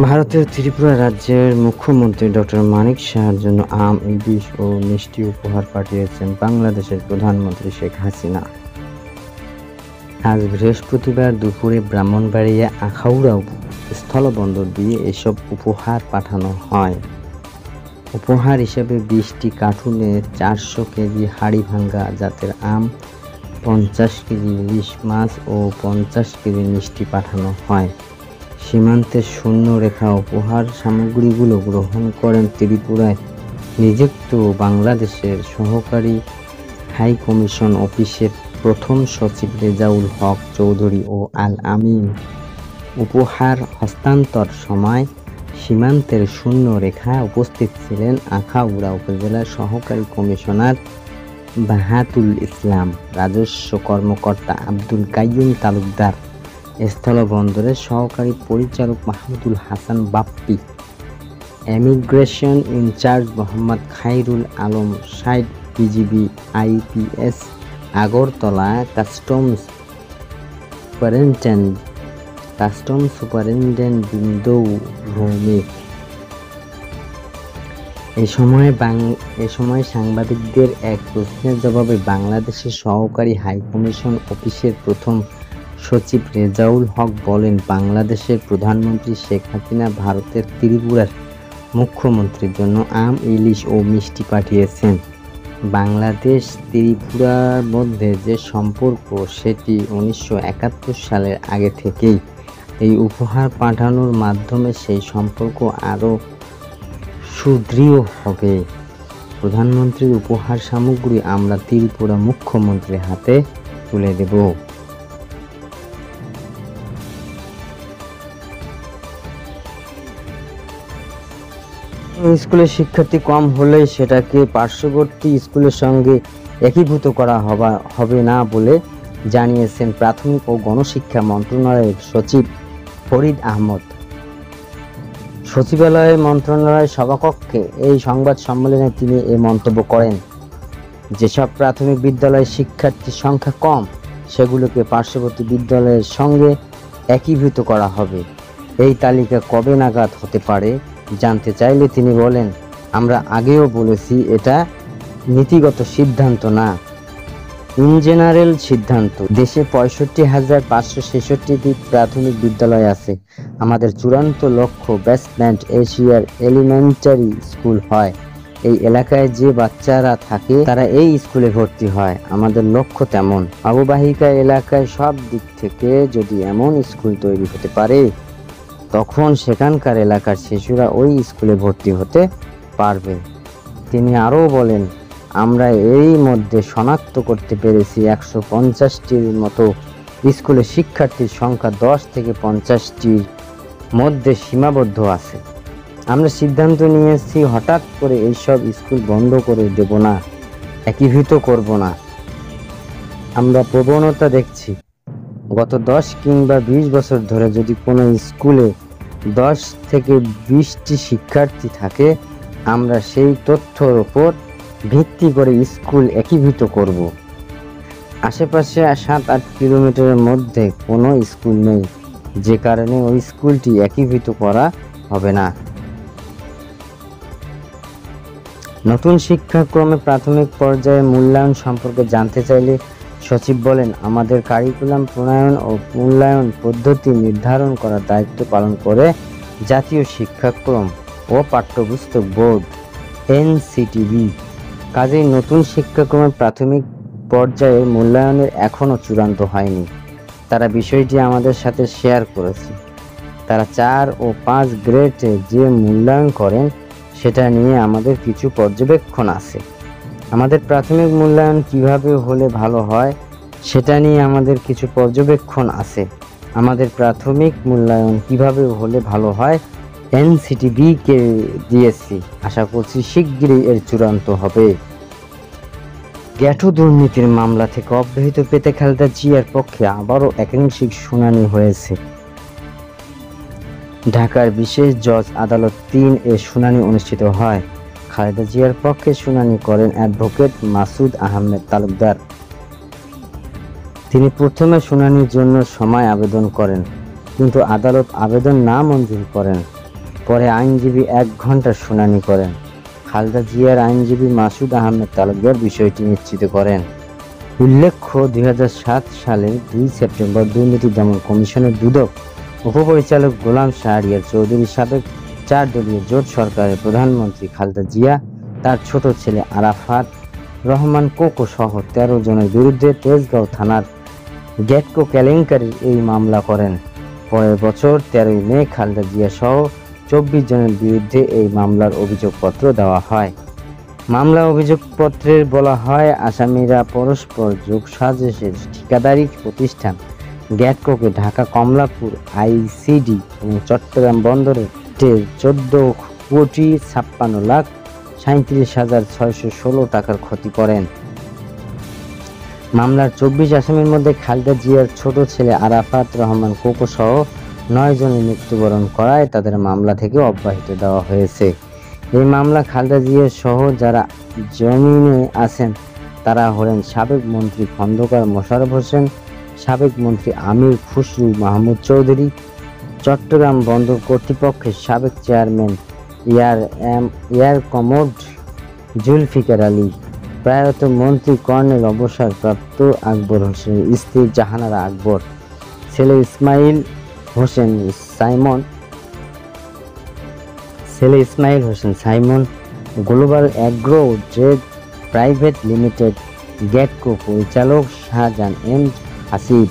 ভারতের ত্রিপুরা রাজ্যের মুখ্যমন্ত্রী ডক্টর মানিক সাহার জন্য আম, ইলিশ ও মিষ্টি উপহার পাঠিয়েছেন বাংলাদেশের প্রধানমন্ত্রী শেখ হাসিনা। আজ বৃহস্পতিবার দুপুরে ব্রাহ্মণবাড়িয়া আখাউড়া স্থলবন্দর দিয়ে এসব উপহার পাঠানো হয়। উপহার হিসেবে 20টি কার্টুনের 400 কেজি হাড়িভাঙ্গা জাতের আম, 50 কেজি ইলিশ মাছ ও 50 কেজি মিষ্টি পাঠানো হয়। সীমান্তের শূন্য রেখা উপহার সামগ্রীগুলো গ্রহণ করেন ত্রিপুরায় নিযুক্ত বাংলাদেশের সহকারী হাই কমিশন অফিসের প্রথম সচিব রেজাউল হক চৌধুরী ও আল আমিন। উপহার হস্তান্তর সময় সীমান্তের শূন্য রেখায় উপস্থিত ছিলেন আখাউড়া উপজেলার সহকারী কমিশনার বাহাতুল ইসলাম, রাজস্ব কর্মকর্তা আব্দুল কাইয়ুম তালুকদার, স্থলবন্দরের সহকারী পরিচালক Mahmudul Hasan Bappi, immigration incharge Mohammad Khairul Alam Saeed, BGB IPS Agartala customs superintendent Bindu Bhowmik. এ সময় সাংবাদিকদের এক প্রশ্নের জবাবে বাংলাদেশের সহকারী হাইকমিশন অফিসের প্রথম সচিব রেজাউল হক বলেন, বাংলাদেশের প্রধানমন্ত্রী শেখ হাসিনা ভারতের ত্রিপুরার মুখ্যমন্ত্রীর জন্য আম, ইলিশ ও মিষ্টি পাঠিয়েছেন। বাংলাদেশ ত্রিপুরার মধ্যে যে সম্পর্ক সেটি 1971 সালের আগে থেকেই। এই উপহার পাঠানোর মাধ্যমে সেই সম্পর্ক আরও সুদৃঢ় হবে। প্রধানমন্ত্রীর উপহার সামগ্রী আমরা ত্রিপুরা মুখ্যমন্ত্রীর হাতে তুলে দেব। স্কুলের শিক্ষার্থী কম হলে সেটাকে পার্শ্ববর্তী স্কুলের সঙ্গে একীভূত করা হবে না বলে জানিয়েছেন প্রাথমিক ও গণশিক্ষা মন্ত্রণালয়ের সচিব ফরিদ আহমদ। সচিবালয়ের মন্ত্রণালয়ের সভাকক্ষে এই সংবাদ সম্মেলনে তিনি এ মন্তব্য করেন। যেসব প্রাথমিক বিদ্যালয়ের শিক্ষার্থীর সংখ্যা কম সেগুলোকে পার্শ্ববর্তী বিদ্যালয়ের সঙ্গে একীভূত করা হবে। এই তালিকা কবে নাগাদ হতে পারে জানতে চাইলে তিনি বলেন, আমরা আগেও বলেছি এটা নীতিগত সিদ্ধান্ত না, ইন জেনারেল সিদ্ধান্ত। দেশে 65,566টি প্রাথমিক বিদ্যালয় আছে। আমাদের চূড়ান্ত লক্ষ্য বেসমেন্ট এশিয়ার এলিমেন্টারি স্কুল হয়। এই এলাকায় যে বাচ্চারা থাকে তারা এই স্কুলে ভর্তি হয়। আমাদের লক্ষ্য তেমন। অববাহিকা এলাকায় সব দিক থেকে যদি এমন স্কুল তৈরি হতে পারে তখন সেখানকার এলাকার শিশুরা ওই স্কুলে ভর্তি হতে পারবে। তিনি আরও বলেন, আমরা এই মধ্যে শনাক্ত করতে পেরেছি 150টির মতো স্কুলে শিক্ষার্থীর সংখ্যা 10 থেকে 50টির মধ্যে সীমাবদ্ধ আছে। আমরা সিদ্ধান্ত নিয়েছি হঠাৎ করে এইসব স্কুল বন্ধ করে দেব না, একীভূত করব না। আমরা প্রবণতা দেখছি, গত 10 কিংবা 20 বছর ধরে যদি কোনো স্কুলে 10 থেকে 20টি শিক্ষার্থী থাকে, আমরা সেই তথ্যের উপর ভিত্তি করে স্কুল একীভূত করব। আশেপাশে 7-8 কিলোমিটারের মধ্যে কোনো স্কুল নেই, যে কারণে ওই স্কুলটি একীভূত করা হবে না। নতুন শিক্ষাক্রমে প্রাথমিক পর্যায়ে মূল্যায়ন সম্পর্কে জানতে চাইলে সচিব বলেন, আমাদের কারিকুলাম প্রণয়ন ও মূল্যায়ন পদ্ধতি নির্ধারণ করার দায়িত্ব পালন করে জাতীয় শিক্ষাক্রম ও পাঠ্যপুস্তক বোর্ড এনসিটিবি। কাজেই নতুন শিক্ষাক্রমের প্রাথমিক পর্যায়ে মূল্যায়নের এখনও চূড়ান্ত হয়নি। তারা বিষয়টি আমাদের সাথে শেয়ার করেছে। তারা 4 ও 5 গ্রেডে যে মূল্যায়ন করেন সেটা নিয়ে আমাদের কিছু পর্যবেক্ষণ আছে। আমাদের প্রাথমিক মূল্যায়ন কিভাবে হলে ভালো হয় সেটা নিয়ে আমাদের কিছু পর্যবেক্ষণ আছে। আমাদের প্রাথমিক মূল্যায়ন কিভাবে হলে ভালো হয় এনসিটিবিকে দিয়েছি। আশা করছি শিগগিরই এর চূড়ান্ত হবে। গ্যাটো দুর্নীতির মামলা থেকে অব্যাহতি পেতে খালেদা জিয়ার পক্ষে আবারও একাংশিক শুনানি হয়েছে। ঢাকার বিশেষ জজ আদালত 3 শুনানি অনুষ্ঠিত হয়। খালেদা জিয়ার পক্ষে শুনানি করেন অ্যাডভোকেট মাসুদ আহমেদ তালুকদার। তিনি প্রথমে শুনানির জন্য সময় আবেদন করেন, কিন্তু আদালত আবেদন না মঞ্জুর করেন। পরে আইনজীবী 1 ঘন্টা শুনানি করেন। খালেদা জিয়ার আইনজীবী মাসুদ আহমেদ তালুকদার বিষয়টি নিশ্চিত করেন। উল্লেখ্য, 2007 সালের 2 সেপ্টেম্বর দুর্নীতি দমন কমিশনের দুদক উপপরিচালক গোলাম শাহরিয়ার চৌধুরী সাবেক 4 দলীয় জোট সরকারের প্রধানমন্ত্রী খালেদা জিয়া, তার ছোট ছেলে আরাফাত রহমান কোকো সহ 13 জনের বিরুদ্ধে তেজগাঁও থানার গ্যাটকো কেলেঙ্কারির এই মামলা করেন। পরের বছর 13 মে খালেদা জিয়া সহ 24 জনের বিরুদ্ধে এই মামলার অভিযোগপত্র দেওয়া হয়। মামলা অভিযোগপত্রে বলা হয়, আসামিরা পরস্পর যোগসাজশে ঠিকাদারি প্রতিষ্ঠান গ্যাটকোকে ঢাকা কমলাপুর আইসিডি এবং চট্টগ্রাম বন্দরের 14,56,37,616 টাকার ক্ষতি করেন। মামলার 24 আসামির মধ্যে খালেদা জিয়ার ছোট ছেলে আরাফাত রহমান কোকো সহ 9 জনের মৃত্যুবরণ করায় তাদের মামলা থেকে অব্যাহতি দেওয়া হয়েছে। এই মামলা খালেদা জিয়া সহ যারা জামিনে আছেন তারা হলেন সাবেক মন্ত্রী খন্দকার মোশাররফ হোসেন, সাবেক মন্ত্রী আমির খুসরু মাহমুদ চৌধুরী, চট্টগ্রাম বন্দর কর্তৃপক্ষের সাবেক chairman air commodore Zulfiqar Ali, প্রয়াত মন্ত্রী কর্নেল অবসরপ্রাপ্ত আকবর হোসেনের স্ত্রী জাহানারা আকবর, ছেলে Ismail Hossain Simon, global agro trade private limited Gatco পরিচালক শাহজাহান এম হাসিব।